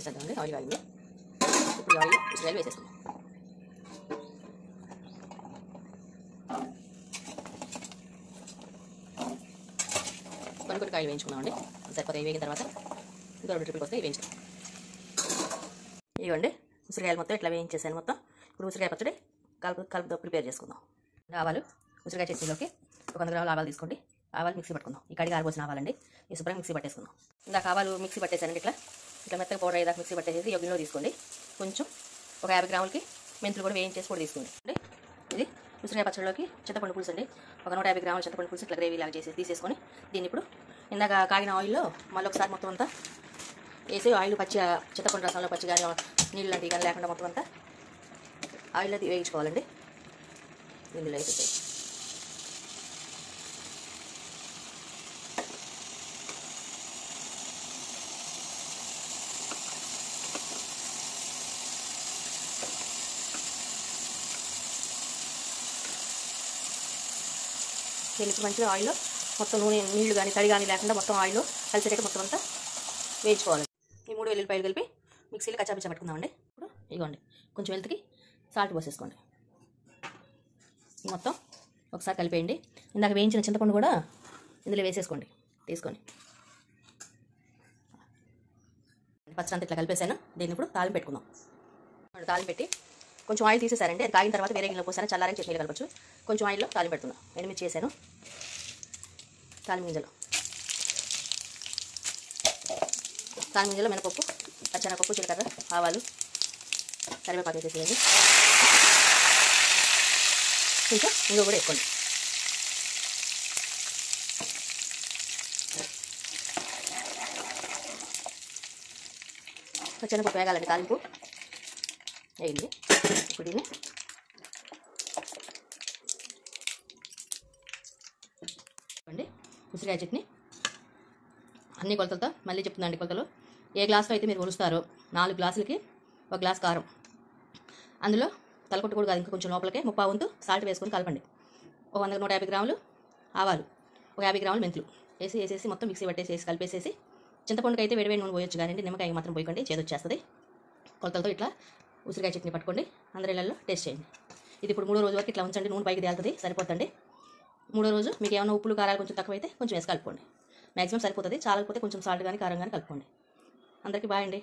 వేసేద్దామండి. Oil కాగింది. ఇప్పుడు oil ఉసిరికాయలు వేసేసుకుందాం. కొన్ని కాయలు వేయించుకుందామండి. సరిపోతాయి. వేగిన తర్వాత ఇంకా 2 ట్రిప్పులు వస్తాయి వేయించుకుందాం. ఇవ్వండి ఉసిరికాయలు మొత్తం ఇట్లా వేయించేసాను మొత్తం. ఇప్పుడు ఉసిరికాయ పచ్చడి కలుపుతో ప్రిపేర్ చేసుకుందాం. ఆవాలు ఉసిరికాయ చట్నీలోకి ఒక 100 గ్రాముల ఆవాలు తీసుకోండి. ఆవాలు మిక్సీ పట్టుకుందాం. ఈ కడిగి ఆరబోసిన ఆవాలండి. ఈ శుభ్రంగా మిక్సీ పట్టేసుకుందాం. ఇందాక ఆవాలు మిక్సీ పట్టేసానండి. ఇట్లా మెత్తగా పౌడర్ అయ్యేదాకా మిక్సీ పట్టేసి గిన్నెలో తీసుకోండి. కొంచెం ఒక 50 గ్రాములకి మెంతులు కూడా వేయించేసి కూడా తీసుకోండి. ఇది ఉసిరికాయ పచ్చడిలోకి చింతపండు పులుసు అండి. ఒక 150 గ్రాముల చింతపండు పులుసు ఇట్లా గ్రేవీ లాగా చేసి తీసేసుకొని దీన్ని ఇప్పుడు ఇందాక కాగిన ఆయిల్లో మళ్ళీ ఒకసారి మొత్తం అంతా వేసి ఆయిల్ చింతపండు రసంలో పచ్చి కానీ నీళ్ళు లాంటివి కానీ లేకుండా మొత్తం అంతా ఆయిల్లో వేయించుకోవాలండి. ఇందులో వేసేసి దీనికి మంచిగా ఆయిల్లో మొత్తం నూనె నీళ్లు కానీ తడి కానీ లేకుండా మొత్తం ఆయిల్లో కలిసేటట్టు మొత్తం అంతా వేయించుకోవాలి. ఈ 3 వెల్లుల్లిపాయలు కలిపి మిక్సీలో కచ్చాపిచ్చా పెట్టుకుందామండి. ఇప్పుడు ఇవ్వండి కొంచెం వెల్తికి సాల్ట్ పోసేసుకోండి. మొత్తం ఒకసారి కలిపేయండి. ఇందాక వేయించిన చింతపండు కూడా ఇందులో వేసేసుకోండి. తీసుకొని పచ్చడి అంతా ఇట్లా కలిపేసాను. దీన్ని ఇప్పుడు తాలింపు పెట్టుకుందాం. తాలింపు పెట్టి కొంచెం ఆయిల్ తీసేసారండి. అది కాగిన తర్వాత వేరే గిన్నెలో పోసాను. చల్లారని చట్నీలు కలపచ్చు. కొంచెం ఆయిల్లో తాలింపు పెడుతున్నాం. ఎండుమిర్చి చేశాను. తాలింపు గింజలు మినపప్పు, పచ్చెనపప్పు, జీలకర్ర, ఆవాలు, కరివేపాకు వేసేసేయండి. కొంచెం ఇంకో కూడా వేసుకోండి. పచ్చెనపప్పు వేగాలండి. తాలింపు వేయండి. ఇప్పుడు దీన్ని ఉసిరికాయ చట్నీ అన్ని కొలతలతో మళ్ళీ చెప్తుందండి. కొలతలు ఏ గ్లాసులో అయితే మీరు కొలుస్తారో 4 గ్లాసులకి 1 గ్లాస్ కారం, అందులో తలకొట్టు కూడా కాదు ఇంకా కొంచెం లోపలికి 30 వంతు సాల్ట్ వేసుకొని కలపండి. 150 గ్రాములు ఆవాలు, ఒక 50 గ్రాములు మెంతులు వేసేసి మొత్తం మిక్సీ పట్టేసేసి కలిపేసేసి చింతపండుకి అయితే వేడివేడి నూనె పోయొచ్చు కానీ నిమ్మకాయ మాత్రం పోయకండి, చేదొచ్చేస్తుంది. కొలతలతో ఇట్లా ఉసిరికాయ చట్నీ పట్టుకోండి. అందరిళ్ళల్లో టేస్ట్ చేయండి. ఇది ఇప్పుడు 3వ రోజు వరకు ఇట్లా ఉంచండి. నూనె పైకి తేలుతుంది, సరిపోతుంది. 3వ రోజు మీకు ఏమైనా ఉప్పులు కారాలు కొంచెం తక్కువైతే కొంచెం వేసి కలుపుకోండి. మ్యాక్సిమం సరిపోతుంది. చాలకపోతే కొంచెం సాల్ట్ కానీ కారం కానీ కలుపుకోండి. అందరికీ బాయ్ అండి.